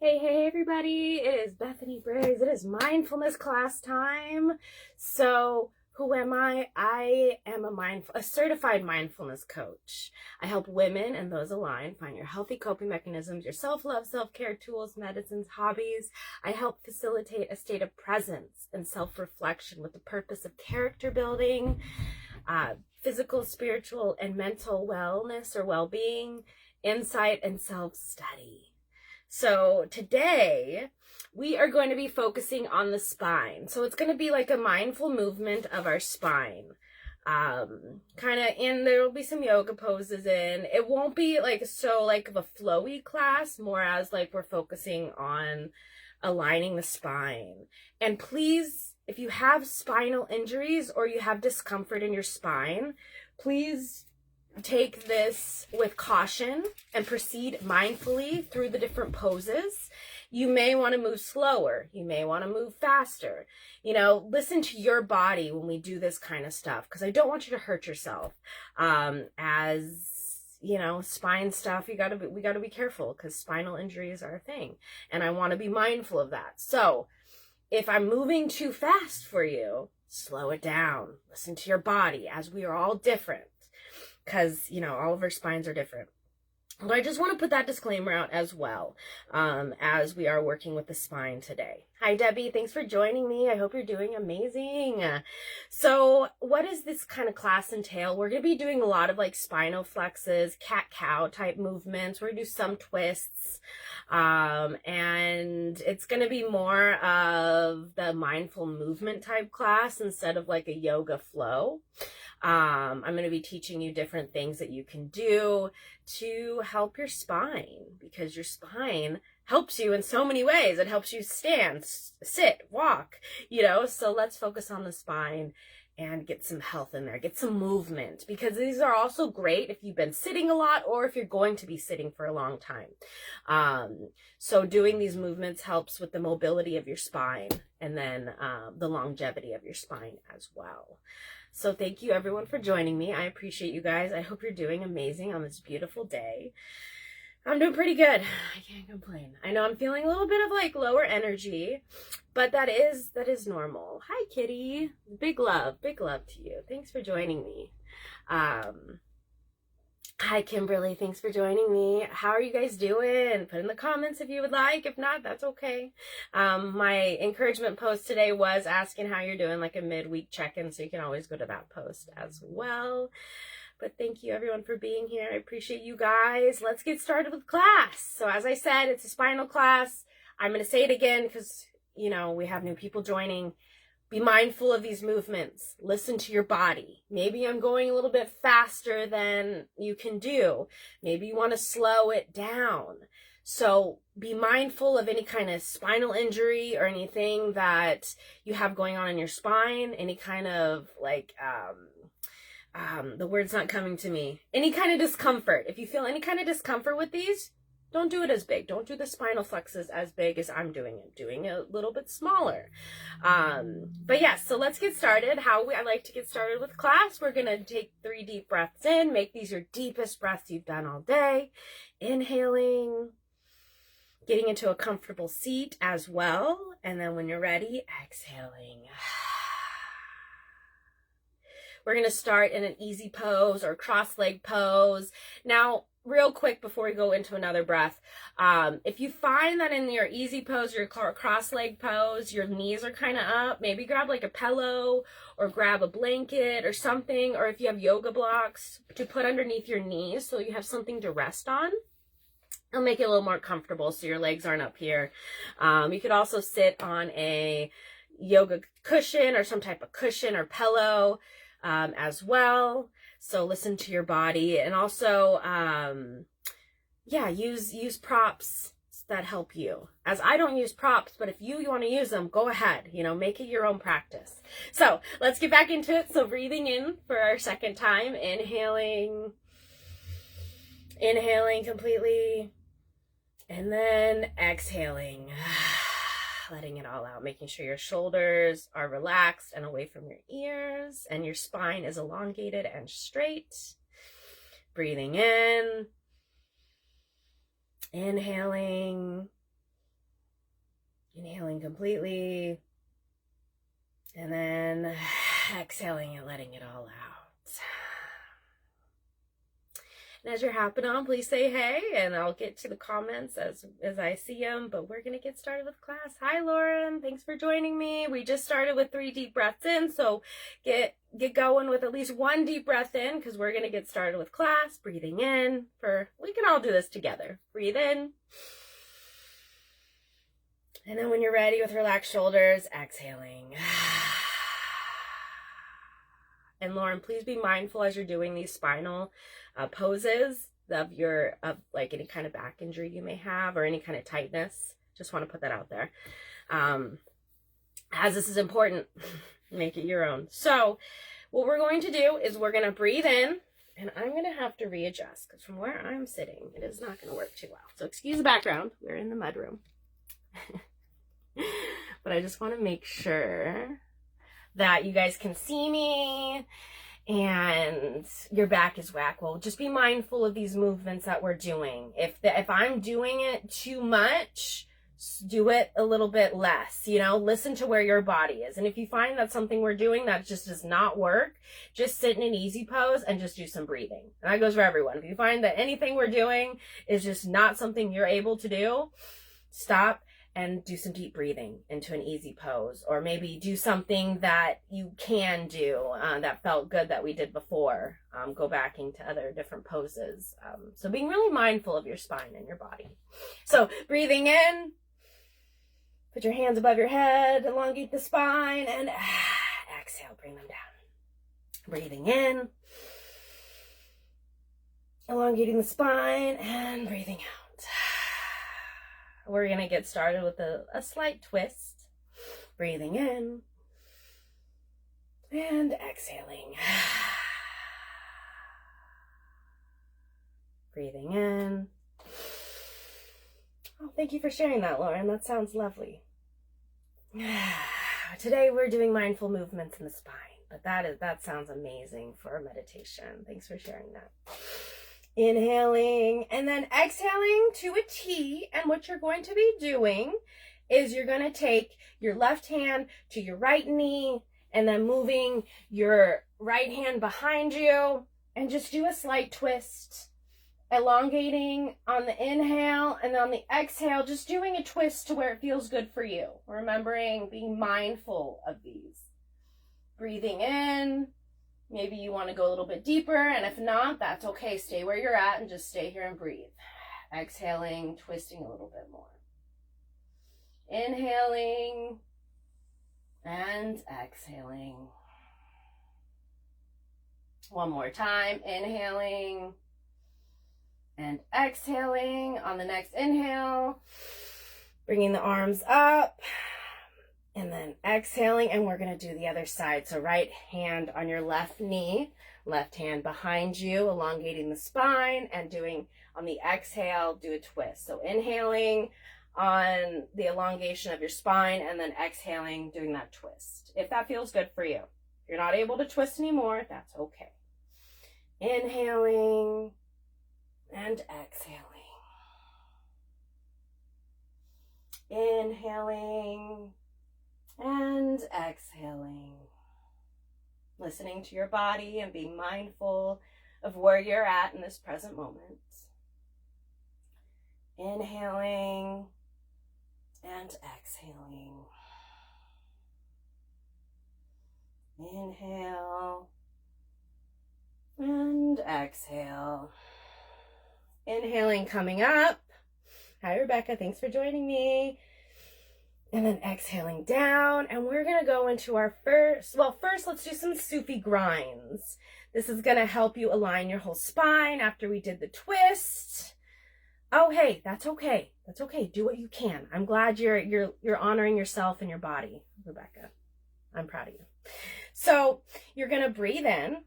Hey, everybody. It is Bethany Briggs. It is mindfulness class time. So, who am I? I am a certified mindfulness coach. I help women and those aligned find your healthy coping mechanisms, your self-love, self-care tools, medicines, hobbies. I help facilitate a state of presence and self-reflection with the purpose of character building, physical, spiritual, and mental wellness or well-being, insight, and self-study. So today we are going to be focusing on the spine. So it's going to be like a mindful movement of our spine. There will be some yoga poses in. It won't be like of a flowy class, more as like we're focusing on aligning the spine. And please, if you have spinal injuries or you have discomfort in your spine, please take this with caution and proceed mindfully through the different poses. You may want to move slower. You may want to move faster. Listen to your body when we do this kind of stuff, because I don't want you to hurt yourself. Spine stuff, we got to be careful, because spinal injuries are a thing, and I want to be mindful of that. So if I'm moving too fast for you, slow it down. Listen to your body, as we are all different. Because, all of our spines are different. But I just want to put that disclaimer out as well, as we are working with the spine today. Hi, Debbie. Thanks for joining me. I hope you're doing amazing. So what does this kind of class entail? We're going to be doing a lot of like spinal flexes, cat-cow type movements. We're going to do some twists. And it's going to be more of the mindful movement type class instead of like a yoga flow. I'm going to be teaching you different things that you can do to help your spine, because your spine helps you in so many ways. It helps you stand, sit, walk, so let's focus on the spine and get some health in there, get some movement, because these are also great if you've been sitting a lot or if you're going to be sitting for a long time. So doing these movements helps with the mobility of your spine and then the longevity of your spine as well. So thank you everyone for joining me. I appreciate you guys. I hope you're doing amazing on this beautiful day. I'm doing pretty good. I can't complain. I know I'm feeling a little bit of like lower energy, but that is normal. Hi, Kitty. Big love to you. Thanks for joining me. Hi, Kimberly. Thanks for joining me. How are you guys doing? Put in the comments if you would like. If not, that's okay. My encouragement post today was asking how you're doing, like a midweek check-in, so you can always go to that post as well. But thank you everyone for being here. I appreciate you guys. Let's get started with class. So as I said, it's a spinal class. I'm going to say it again because, we have new people joining. Be mindful of these movements. Listen to your body. Maybe I'm going a little bit faster than you can do. Maybe you want to slow it down. So be mindful of any kind of spinal injury or anything that you have going on in your spine, any kind of the word's not coming to me. Any kind of discomfort. If you feel any kind of discomfort with these, don't do it as big. Don't do the spinal flexes as big as I'm doing it. Doing it a little bit smaller. But yes, so let's get started. I like to get started with class. We're going to take 3 deep breaths in. Make these your deepest breaths you've done all day. Inhaling. Getting into a comfortable seat as well. And then when you're ready, exhaling. We're going to start in an easy pose or cross-leg pose. Now, real quick before we go into another breath, if you find that in your easy pose, your cross-leg pose, your knees are kind of up, maybe grab like a pillow or grab a blanket or something, or if you have yoga blocks to put underneath your knees so you have something to rest on. It'll make it a little more comfortable so your legs aren't up here. You could also sit on a yoga cushion or some type of cushion or pillow as well. So listen to your body, and also use props that help you. As I don't use props, but if you want to use them, go ahead, make it your own practice. So let's get back into it. So breathing in for our second time, inhaling completely, and then exhaling. Letting it all out, making sure your shoulders are relaxed and away from your ears, and your spine is elongated and straight. Breathing in, inhaling, inhaling completely, and then exhaling and letting it all out. And as you're hopping on, please say hey, and I'll get to the comments as I see them, but we're going to get started with class. Hi, Lauren. Thanks for joining me. We just started with 3 deep breaths in, so get going with at least 1 deep breath in, because we're going to get started with class. Breathing in. We can all do this together. Breathe in. And then when you're ready with relaxed shoulders, exhaling. And Lauren, please be mindful as you're doing these spinal poses of like any kind of back injury you may have or any kind of tightness. Just want to put that out there. As this is important, make it your own. So what we're going to do is we're going to breathe in, and I'm going to have to readjust because from where I'm sitting, it is not going to work too well. So excuse the background. We're in the mudroom. But I just want to make sure that you guys can see me and your back is whack. Well, just be mindful of these movements that we're doing. If I'm doing it too much, do it a little bit less, listen to where your body is. And if you find that something we're doing that just does not work, just sit in an easy pose and just do some breathing. And that goes for everyone. If you find that anything we're doing is just not something you're able to do, stop and do some deep breathing into an easy pose, or maybe do something that you can do that felt good that we did before. Go back into other different poses. So being really mindful of your spine and your body. So breathing in, put your hands above your head, elongate the spine, and exhale, bring them down. Breathing in, elongating the spine, and breathing out. We're going to get started with a slight twist. Breathing in and exhaling. Breathing in. Oh, thank you for sharing that, Lauren. That sounds lovely. Today we're doing mindful movements in the spine, but that sounds amazing for a meditation. Thanks for sharing that. Inhaling and then exhaling to a T. And what you're going to be doing is you're going to take your left hand to your right knee and then moving your right hand behind you and just do a slight twist. Elongating on the inhale, and on the exhale, just doing a twist to where it feels good for you. Remembering, being mindful of these. Breathing in. Maybe you want to go a little bit deeper, and if not, that's okay. Stay where you're at and just stay here and breathe. Exhaling, twisting a little bit more. Inhaling and exhaling. One more time. Inhaling and exhaling. On the next inhale, bringing the arms up. And then exhaling, and we're going to do the other side. So right hand on your left knee, left hand behind you, elongating the spine, and doing on the exhale, do a twist. So inhaling on the elongation of your spine, and then exhaling, doing that twist. If that feels good for you. If you're not able to twist anymore, that's okay. Inhaling and exhaling. Inhaling and exhaling. Listening to your body and being mindful of where you're at in this present moment. Inhaling and exhaling. Inhale and exhale. Inhaling, coming up. Hi, Rebecca. Thanks for joining me. And then exhaling down, and we're going to go into our first let's do some Sufi grinds. This is going to help you align your whole spine after we did the twist. Oh, hey, that's okay. That's okay. Do what you can. I'm glad you're honoring yourself and your body, Rebecca. I'm proud of you. So you're going to breathe in,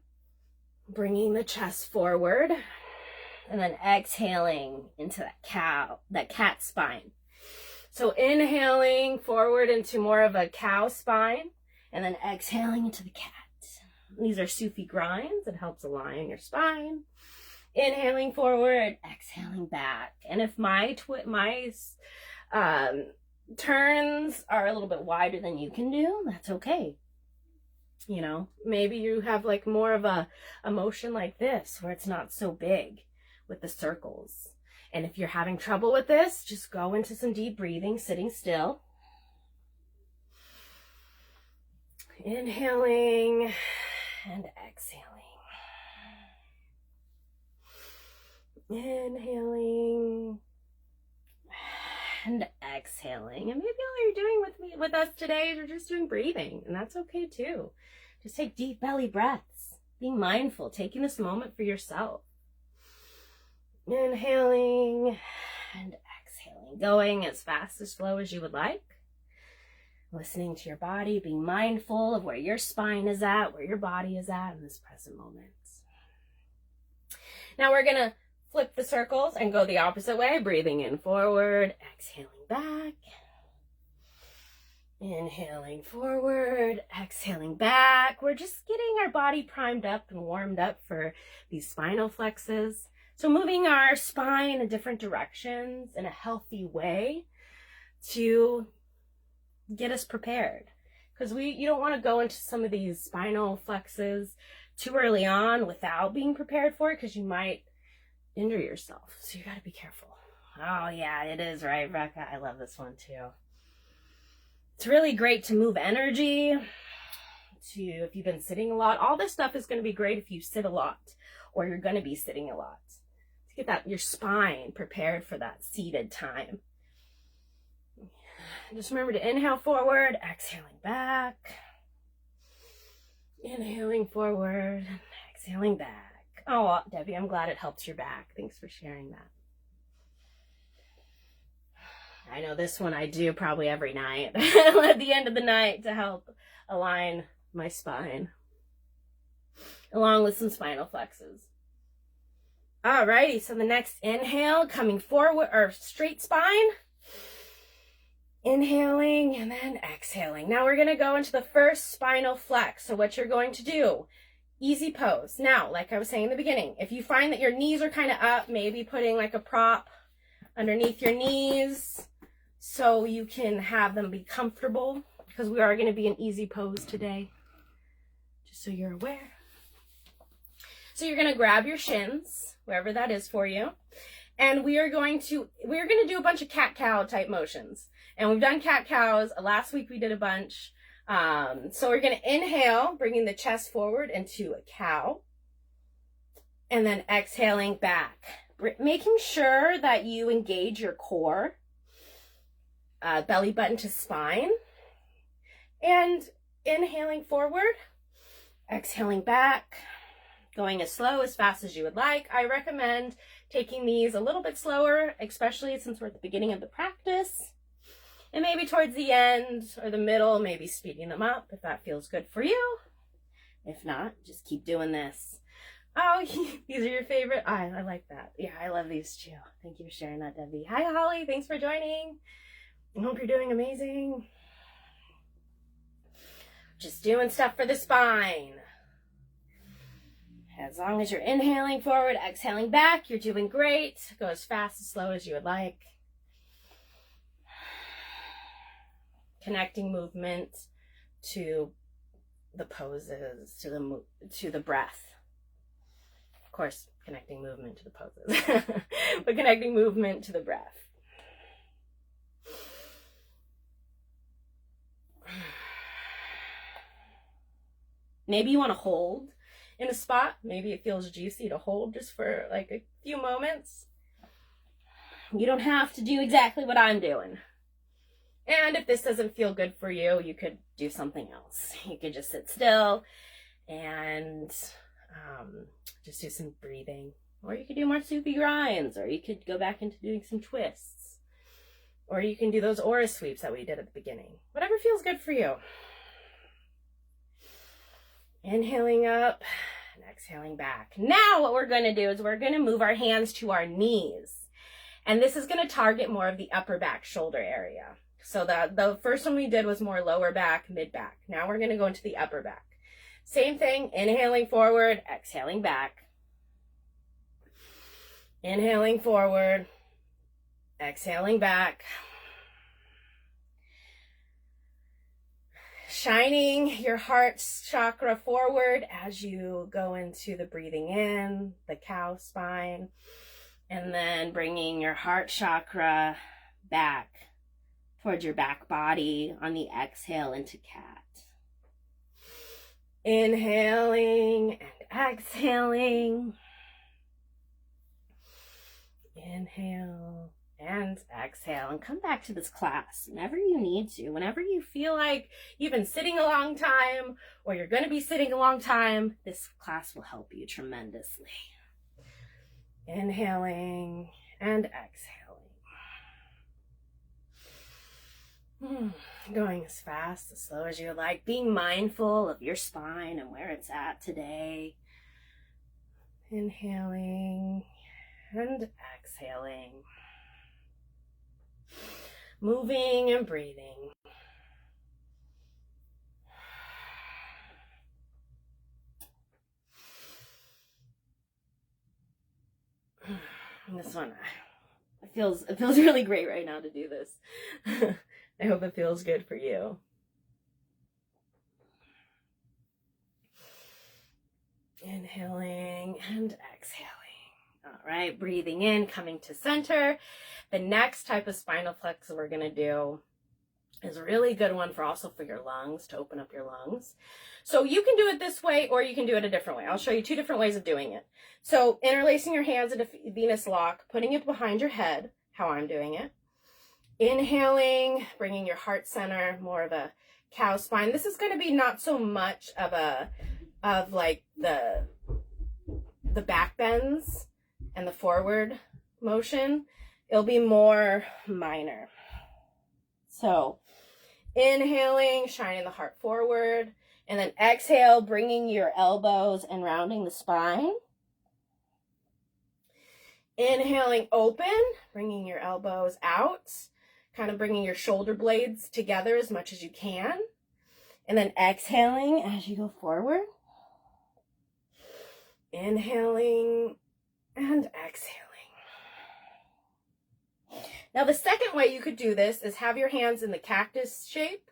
bringing the chest forward, and then exhaling into that cat spine. So inhaling forward into more of a cow spine, and then exhaling into the cat. These are Sufi grinds. It helps align your spine. Inhaling forward, exhaling back. And if my turns are a little bit wider than you can do, that's okay. You know, maybe you have like more of a motion like this where it's not so big with the circles. And if you're having trouble with this, just go into some deep breathing, sitting still. Inhaling and exhaling. Inhaling and exhaling. And maybe all you're doing with us today is you're just doing breathing, and that's okay too. Just take deep belly breaths, being mindful, taking this moment for yourself. Inhaling and exhaling, going as fast as slow as you would like. Listening to your body, being mindful of where your spine is at, where your body is at in this present moment. Now we're going to flip the circles and go the opposite way, breathing in forward, exhaling back. Inhaling forward, exhaling back. We're just getting our body primed up and warmed up for these spinal flexes. So moving our spine in different directions in a healthy way to get us prepared. Because you don't want to go into some of these spinal flexes too early on without being prepared for it, because you might injure yourself. So you got to be careful. Oh yeah, it is, right, Rebecca? I love this one too. It's really great to move energy, if you've been sitting a lot. All this stuff is going to be great if you sit a lot, or you're going to be sitting a lot, to get your spine prepared for that seated time. Just remember to inhale forward, exhaling back. Inhaling forward, exhaling back. Oh, Debbie, I'm glad it helps your back. Thanks for sharing that. I know this one I do probably every night at the end of the night to help align my spine, along with some spinal flexes. Alrighty, so the next inhale, coming forward, or straight spine. Inhaling and then exhaling. Now we're going to go into the first spinal flex. So what you're going to do, easy pose. Now, like I was saying in the beginning, if you find that your knees are kind of up, maybe putting like a prop underneath your knees so you can have them be comfortable, because we are going to be in easy pose today, just so you're aware. So you're going to grab your shins, wherever that is for you, and we're going to do a bunch of cat-cow type motions. And we've done cat-cows. Last week we did a bunch. So we're going to inhale, bringing the chest forward into a cow. And then exhaling back. Making sure that you engage your core. Belly button to spine. And inhaling forward. Exhaling back. Going as slow, as fast as you would like. I recommend taking these a little bit slower, especially since we're at the beginning of the practice. And maybe towards the end or the middle, maybe speeding them up if that feels good for you. If not, just keep doing this. Oh, these are your favorite? I like that. Yeah, I love these too. Thank you for sharing that, Debbie. Hi, Holly. Thanks for joining. I hope you're doing amazing. Just doing stuff for the spine. As long as you're inhaling forward, exhaling back, you're doing great. Go as fast, as slow as you would like. Connecting movement to the poses, to the breath. Of course, connecting movement to the poses, but connecting movement to the breath. Maybe you want to hold in a spot. Maybe it feels juicy to hold just for like a few moments. You don't have to do exactly what I'm doing. And if this doesn't feel good for you, you could do something else. You could just sit still and just do some breathing. Or you could do more soupy grinds, or you could go back into doing some twists. Or you can do those aura sweeps that we did at the beginning. Whatever feels good for you. Inhaling up and exhaling back. Now what we're going to do is we're going to move our hands to our knees. And this is going to target more of the upper back shoulder area. So the first one we did was more lower back, mid back. Now we're going to go into the upper back. Same thing, inhaling forward, exhaling back. Inhaling forward, exhaling back. shining your heart chakra forward as you go into the breathing in, the cow spine, and then bringing your heart chakra back towards your back body on the exhale into cat. Inhaling and exhaling. Inhale and exhale, and come back to this class whenever you need to, whenever you feel like you've been sitting a long time or you're going to be sitting a long time. This class will help you tremendously. Inhaling and exhaling. Going as fast, as slow as you like, being mindful of your spine and where it's at today. Inhaling and exhaling. Moving and breathing. And this one, it feels really great right now to do this. I hope it feels good for you. Inhaling and exhaling. All right, breathing in, coming to center. The next type of spinal flex we're going to do is a really good one for your lungs, to open up your lungs. So you can do it this way or you can do it a different way. I'll show you two different ways of doing it. So interlacing your hands in a Venus lock, putting it behind your head, how I'm doing it. Inhaling, bringing your heart center, more of a cow spine. This is going to be not so much of like the back bends and the forward motion. It'll be more minor. So inhaling, shining the heart forward, and then exhale, bringing your elbows and rounding the spine. Inhaling, open, bringing your elbows out, kind of bringing your shoulder blades together as much as you can. And then exhaling as you go forward. Inhaling and exhaling. Now the second way you could do this is have your hands in the cactus shape.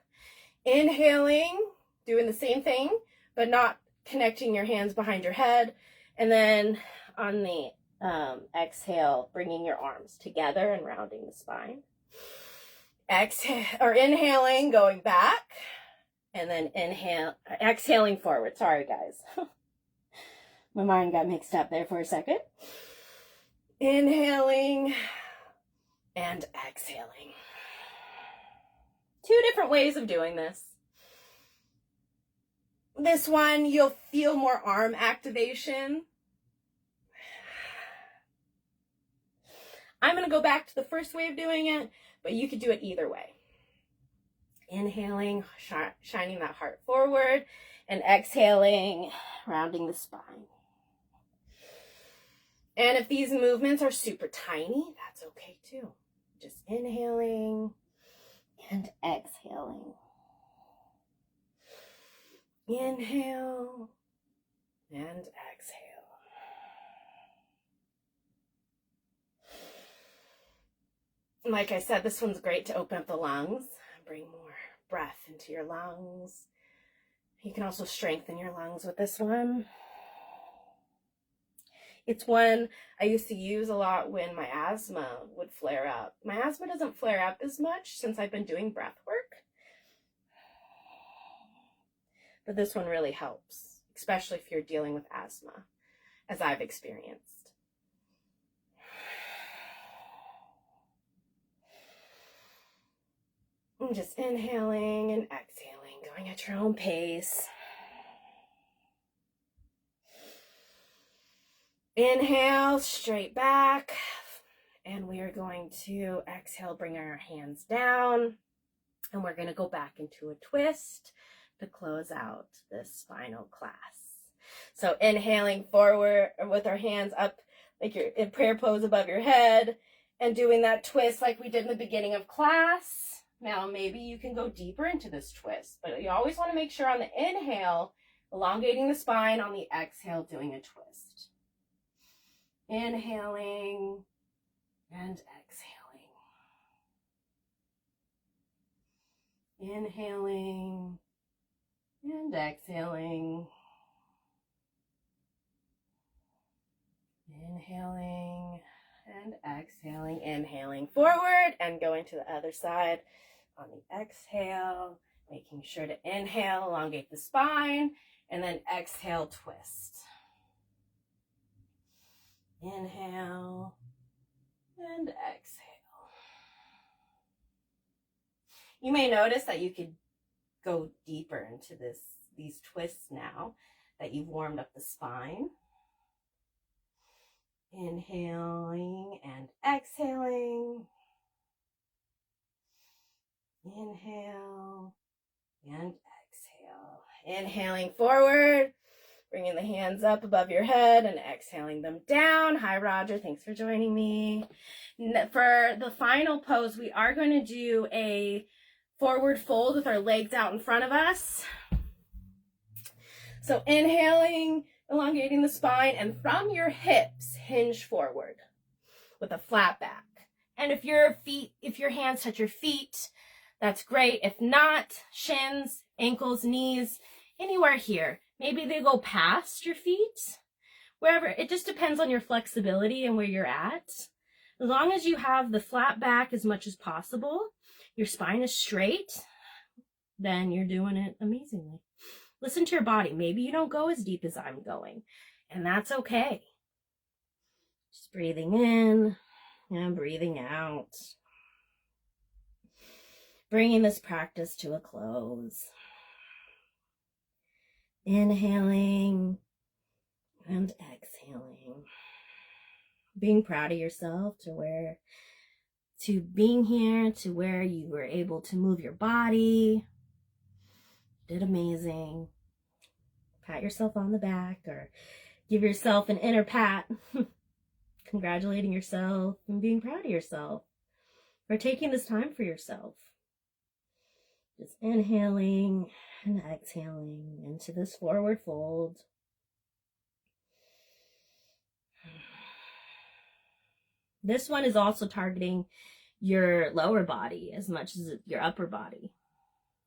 Inhaling, doing the same thing, but not connecting your hands behind your head. And then on the exhale, bringing your arms together and rounding the spine. Exhale, or inhaling, going back. And then exhaling forward. Sorry, guys. My mind got mixed up there for a second. Inhaling and exhaling. Two different ways of doing this. This one, you'll feel more arm activation. I'm going to go back to the first way of doing it, but you could do it either way. Inhaling, shining that heart forward, and exhaling, rounding the spine. And if these movements are super tiny, that's okay too. Just inhaling and exhaling. Inhale and exhale. Like I said, this one's great to open up the lungs, bring more breath into your lungs. You can also strengthen your lungs with this one. It's one I used to use a lot when my asthma would flare up. My asthma doesn't flare up as much since I've been doing breath work. But this one really helps, especially if you're dealing with asthma, as I've experienced. And just inhaling and exhaling, going at your own pace. Inhale, straight back. And we are going to exhale, bring our hands down. And we're going to go back into a twist to close out this final class. So inhaling forward with our hands up like you're in prayer pose above your head and doing that twist like we did in the beginning of class. Now maybe you can go deeper into this twist, but you always want to make sure on the inhale, elongating the spine, on the exhale, doing a twist. Inhaling and exhaling. Inhaling And exhaling. Inhaling and exhaling. Inhaling forward and going to the other side on the exhale. Making sure to inhale, elongate the spine, and then exhale, twist. Inhale and exhale. You may notice that you could go deeper into these twists now that you've warmed up the spine. Inhaling and exhaling. Inhale and exhale. Inhaling forward, bringing the hands up above your head and exhaling them down. Hi, Roger. Thanks for joining me. For the final pose, we are going to do a forward fold with our legs out in front of us. So inhaling, elongating the spine, and from your hips, hinge forward with a flat back. And if your hands touch your feet, that's great. If not, shins, ankles, knees, anywhere here. Maybe they go past your feet, wherever. It just depends on your flexibility and where you're at. As long as you have the flat back as much as possible, your spine is straight, then you're doing it amazingly. Listen to your body. Maybe you don't go as deep as I'm going, and that's okay. Just breathing in and breathing out. Bringing this practice to a close. Inhaling and exhaling. Being proud of yourself to being here, to where you were able to move your body. Did amazing. Pat yourself on the back or give yourself an inner pat. Congratulating yourself and being proud of yourself for taking this time for yourself. Just inhaling and exhaling into this forward fold. This one is also targeting your lower body as much as your upper body.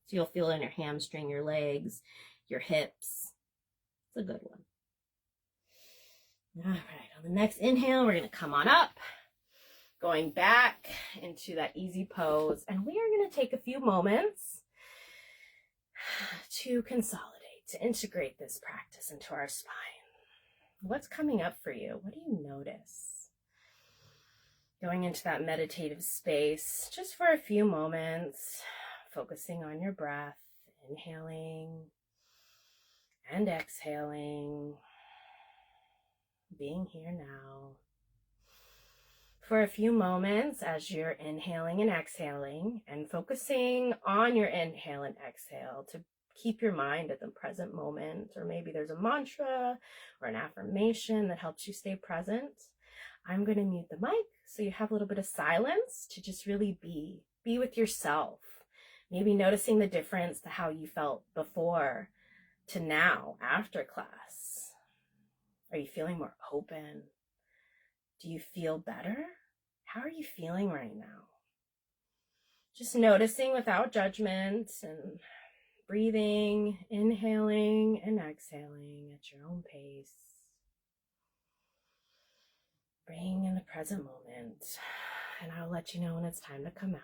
So you'll feel it in your hamstring, your legs, your hips. It's a good one. All right, on the next inhale, we're going to come on up, going back into that easy pose. And we are going to take a few moments to consolidate, to integrate this practice into our spine. What's coming up for you? What do you notice? Going into that meditative space just for a few moments, focusing on your breath, inhaling and exhaling, being here now. For a few moments as you're inhaling and exhaling, and focusing on your inhale and exhale to keep your mind at the present moment, or maybe there's a mantra or an affirmation that helps you stay present. I'm going to mute the mic so you have a little bit of silence to just really be with yourself. Maybe noticing the difference to how you felt before to now after class. Are you feeling more open? Do you feel better? How are you feeling right now? Just noticing without judgment and breathing, inhaling and exhaling at your own pace. Bring in the present moment, and I'll let you know when it's time to come out.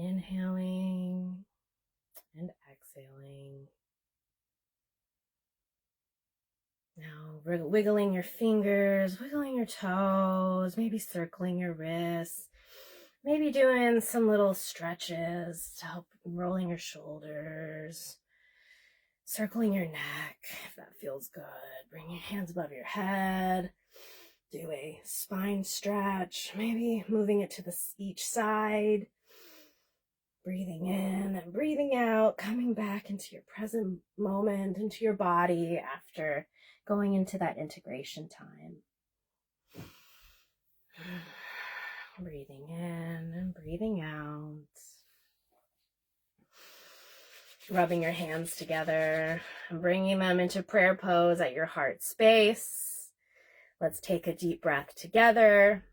Inhaling and exhaling. Now, wiggling your fingers, wiggling your toes, maybe circling your wrists, maybe doing some little stretches to help rolling your shoulders, circling your neck, if that feels good. Bring your hands above your head. Do a spine stretch, maybe moving it to each side. Breathing in and breathing out, coming back into your present moment, into your body after going into that integration time. Breathing in and breathing out. Rubbing your hands together and bringing them into prayer pose at your heart space. Let's take a deep breath together.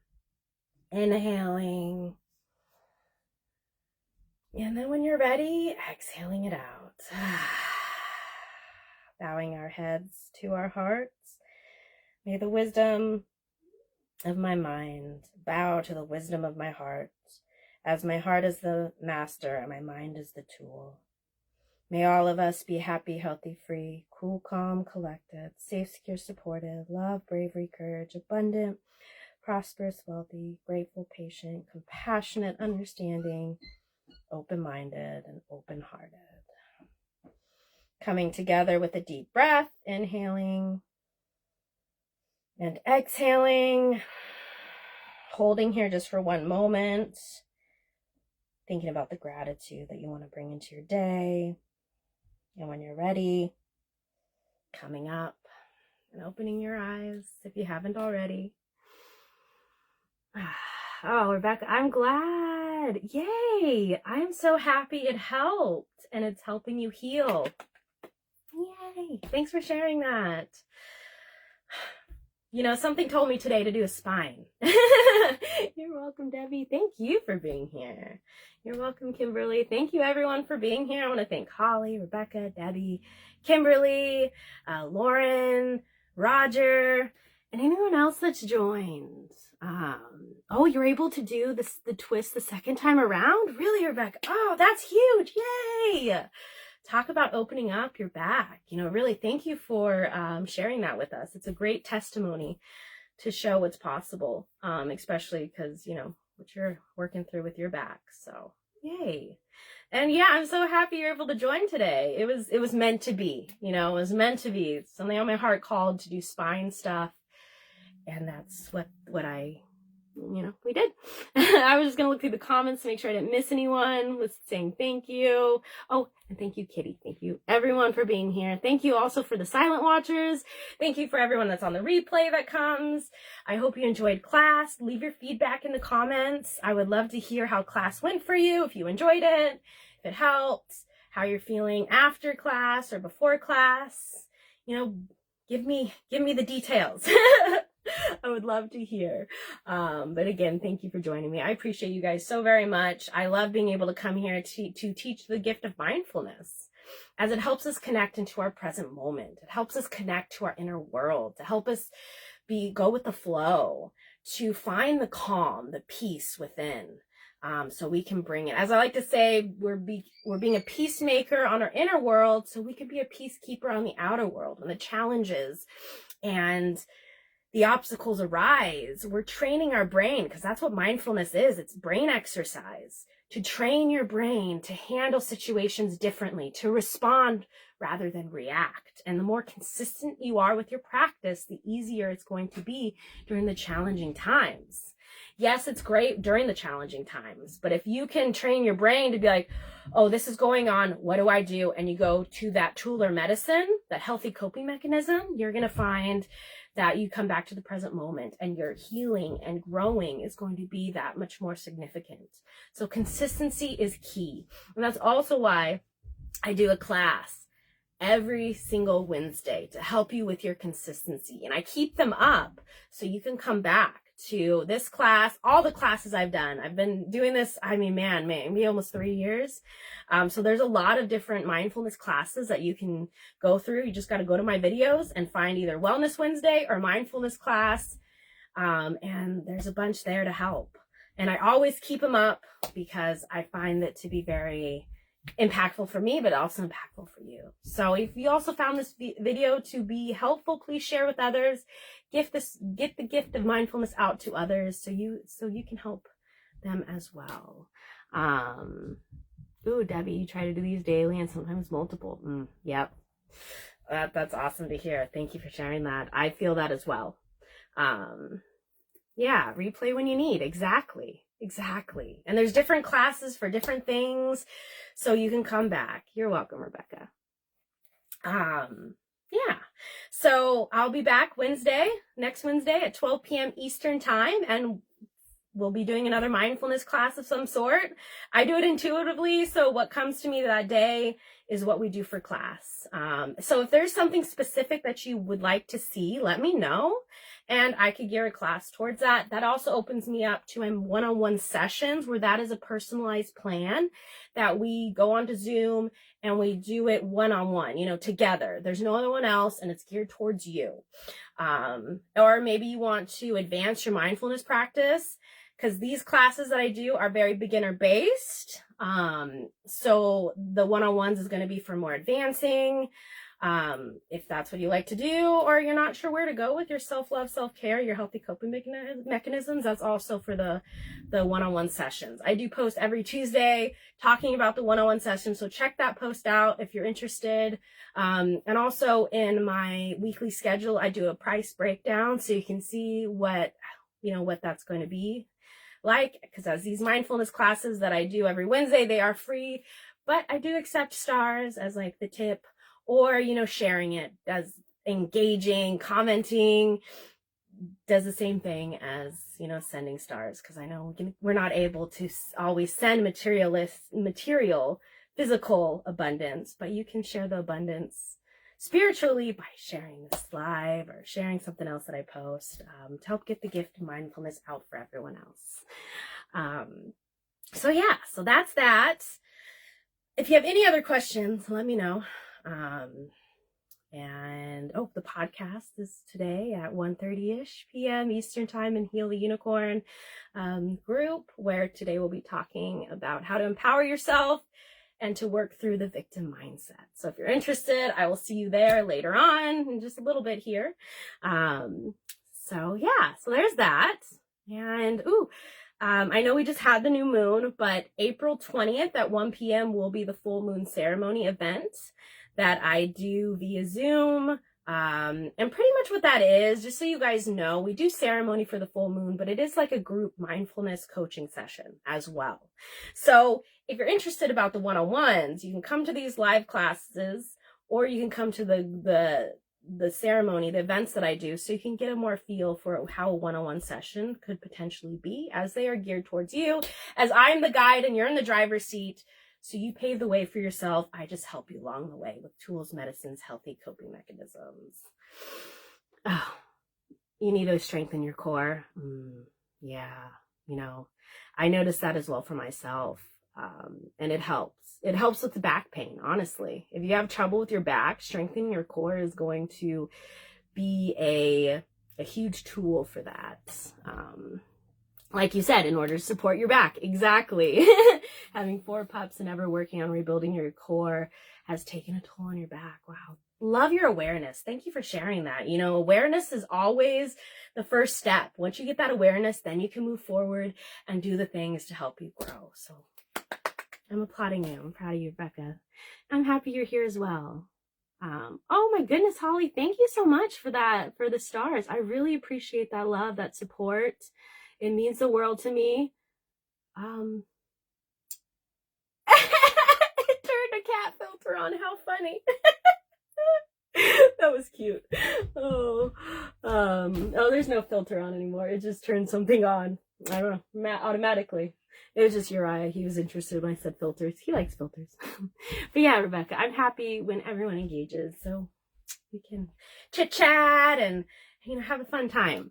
Inhaling. And then when you're ready, exhaling it out. Bowing our heads to our hearts. May the wisdom of my mind bow to the wisdom of my heart, as my heart is the master and my mind is the tool. May all of us be happy, healthy, free, cool, calm, collected, safe, secure, supportive, love, bravery, courage, abundant, prosperous, wealthy, grateful, patient, compassionate, understanding, open-minded, and open-hearted. Coming together with a deep breath, inhaling and exhaling, holding here just for one moment, thinking about the gratitude that you want to bring into your day. And when you're ready, coming up and opening your eyes if you haven't already. Oh, Rebecca, I'm glad. Yay. I'm so happy it helped and it's helping you heal. Yay. Thanks for sharing that. You know, something told me today to do a spine. You're welcome, Debbie. Thank you for being here. You're welcome, Kimberly. Thank you, everyone, for being here. I want to thank Holly, Rebecca, Debbie, Kimberly, Lauren, Roger, and anyone else that's joined. Oh, you're able to do the twist the second time around? Really, Rebecca? Oh, that's huge. Yay. Talk about opening up your back. You know, really, thank you for sharing that with us. It's a great testimony to show what's possible, especially because, you know, what you're working through with your back. So, yay. And yeah, I'm so happy you're able to join today. It was meant to be, you know, it was meant to be. Something on my heart called to do spine stuff. And that's what I, you know, we did. I was just going to look through the comments to make sure I didn't miss anyone. Was saying thank you. Oh, and thank you, Kitty. Thank you, everyone, for being here. Thank you also for the silent watchers. Thank you for everyone that's on the replay that comes. I hope you enjoyed class. Leave your feedback in the comments. I would love to hear how class went for you, if you enjoyed it, if it helped, how you're feeling after class or before class. You know, give me the details. I would love to hear. But again, thank you for joining me. I appreciate you guys so very much. I love being able to come here to teach the gift of mindfulness, as it helps us connect into our present moment. It helps us connect to our inner world, to help us go with the flow, to find the calm, the peace within. So we can bring it. As I like to say, we're being a peacemaker on our inner world, so we can be a peacekeeper on the outer world. When the challenges and the obstacles arise, we're training our brain, because that's what mindfulness is. It's brain exercise, to train your brain to handle situations differently, to respond rather than react. And the more consistent you are with your practice, the easier it's going to be during the challenging times. Yes, it's great during the challenging times, but if you can train your brain to be like, oh, this is going on, what do I do? And you go to that tool or medicine, that healthy coping mechanism, you're going to find that you come back to the present moment, and your healing and growing is going to be that much more significant. So consistency is key. And that's also why I do a class every single Wednesday to help you with your consistency. And I keep them up so you can come back to this class, all the classes I've done. I've been doing this, I mean, maybe almost 3 years. So there's a lot of different mindfulness classes that you can go through. You just got to go to my videos and find either Wellness Wednesday or mindfulness class. And there's a bunch there to help. And I always keep them up because I find that to be very impactful for me, but also impactful for you. So if you also found this video to be helpful, please share with others. Get the gift of mindfulness out to others so you can help them as well. Ooh, Debbie, you try to do these daily and sometimes multiple. Yep. That's awesome to hear. Thank you for sharing that. I feel that as well. Yeah, replay when you need. Exactly. And there's different classes for different things, so you can come back. You're welcome, Rebecca. Yeah. So I'll be back next Wednesday at 12 p.m. Eastern time, and we'll be doing another mindfulness class of some sort. I do it intuitively, so what comes to me that day is what we do for class. So if there's something specific that you would like to see, let me know, and I could gear a class towards that. That also opens me up to my one-on-one sessions, where that is a personalized plan that we go onto Zoom and we do it one-on-one, together. There's no other one else, and it's geared towards you. Or maybe you want to advance your mindfulness practice, because these classes that I do are very beginner based. So the one-on-ones is going to be for more advancing. If that's what you like to do, or you're not sure where to go with your self-love, self-care, your healthy coping mechanisms, that's also for the one-on-one sessions. I do post every Tuesday talking about the one-on-one sessions, so check that post out if you're interested. And also in my weekly schedule, I do a price breakdown so you can see what that's going to be like, because as these mindfulness classes that I do every Wednesday, they are free, but I do accept stars as like the tip, or sharing it does, engaging, commenting does the same thing as sending stars, because I know we're not able to always send material physical abundance, but you can share the abundance spiritually by sharing this live or sharing something else that I post, to help get the gift of mindfulness out for everyone else. So that's that. If you have any other questions, let me know. The podcast is today at 1:30ish p.m. Eastern time in Heal the Unicorn group, where today we'll be talking about how to empower yourself and to work through the victim mindset. So if you're interested, I will see you there later on in just a little bit here. So there's that. And I know we just had the new moon, but April 20th at 1 p.m. will be the full moon ceremony event that I do via Zoom. And pretty much what that is, just so you guys know, we do ceremony for the full moon, but it is like a group mindfulness coaching session as well. So if you're interested about the one-on-ones, you can come to these live classes, or you can come to the ceremony, the events that I do, so you can get a more feel for how a one-on-one session could potentially be, as they are geared towards you, as I'm the guide and you're in the driver's seat. So you pave the way for yourself. I just help you along the way with tools, medicines, healthy coping mechanisms. Oh, you need to strengthen your core. I noticed that as well for myself. And it helps. It helps with the back pain, honestly. If you have trouble with your back, strengthening your core is going to be a huge tool for that. Like you said, in order to support your back. Exactly. Having 4 pups and ever working on rebuilding your core has taken a toll on your back. Wow. Love your awareness. Thank you for sharing that. Awareness is always the first step. Once you get that awareness, then you can move forward and do the things to help you grow. So I'm applauding you. I'm proud of you, Rebecca. I'm happy you're here as well. Oh my goodness, Holly, thank you so much for that, for the stars. I really appreciate that love, that support. It means the world to me. It turned a cat filter on. How funny. That was cute. There's no filter on anymore. It just turned something on. I don't know, automatically. It was just Uriah. He was interested when I said filters. He likes filters. But yeah, Rebecca, I'm happy when everyone engages, so we can chit chat and have a fun time.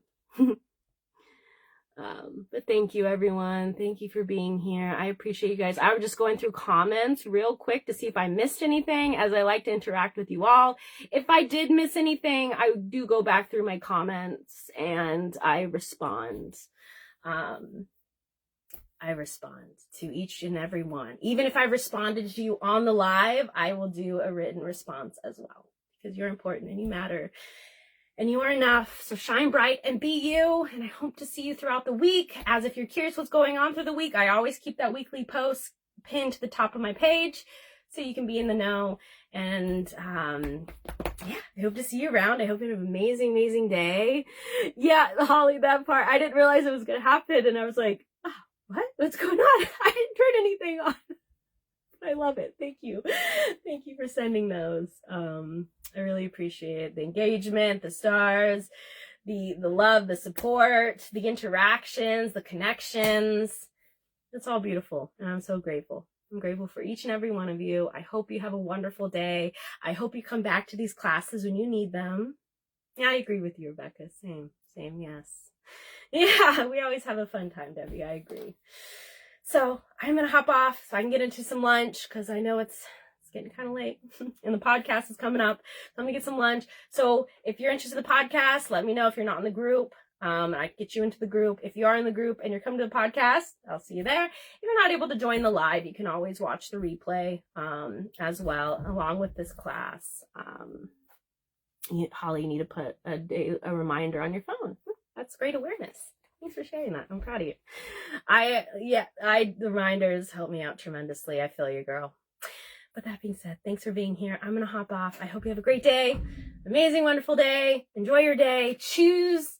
But thank you, everyone. Thank you for being here. I appreciate you guys. I was just going through comments real quick to see if I missed anything, as I like to interact with you all. If I did miss anything, I do go back through my comments and I respond. I respond to each and every one. Even if I responded to you on the live, I will do a written response as well, because you're important and you matter and you are enough. So shine bright and be you. And I hope to see you throughout the week. As if you're curious what's going on through the week, I always keep that weekly post pinned to the top of my page so you can be in the know. And yeah, I hope to see you around. I hope you have an amazing, amazing day. Yeah, Holly, that part, I didn't realize it was going to happen. And I was like, oh, what? What's going on? I didn't turn anything on. I love it. Thank you. Thank you for sending those. I really appreciate the engagement, the stars, the love, the support, the interactions, the connections. It's all beautiful. And I'm so grateful. I'm grateful for each and every one of you. I hope you have a wonderful day. I hope you come back to these classes when you need them. Yeah, I agree with you, Rebecca. Same, yes. Yeah, we always have a fun time, Debbie. I agree. So I'm going to hop off so I can get into some lunch, because I know it's getting kind of late and the podcast is coming up. So I'm going to get some lunch. So if you're interested in the podcast, let me know if you're not in the group. I can get you into the group. If you are in the group and you're coming to the podcast, I'll see you there. If you're not able to join the live, you can always watch the replay as well, along with this class. Holly, you need to put a reminder on your phone. That's great awareness. Thanks for sharing that. I'm proud of you. The reminders help me out tremendously. I feel you, girl. But that being said, thanks for being here. I'm going to hop off. I hope you have a great day. Amazing, wonderful day. Enjoy your day. Choose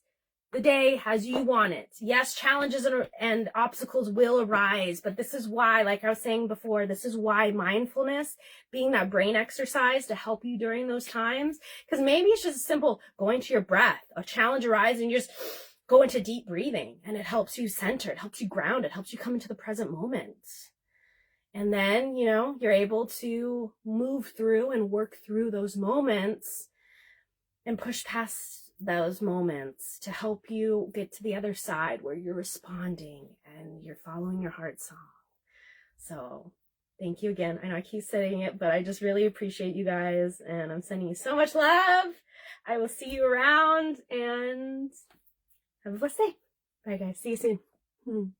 the day as you want it. Yes, challenges and obstacles will arise, but this is why, like I was saying before, this is why mindfulness, being that brain exercise to help you during those times, because maybe it's just simple going to your breath. A challenge arises and you just go into deep breathing, and it helps you center, it helps you ground, it helps you come into the present moment. And then, you're able to move through and work through those moments and push past those moments to help you get to the other side where you're responding and you're following your heart song. So thank you again. I know I keep saying it, but I just really appreciate you guys, and I'm sending you so much love. I will see you around, and have a blessed day. Bye guys. See you soon.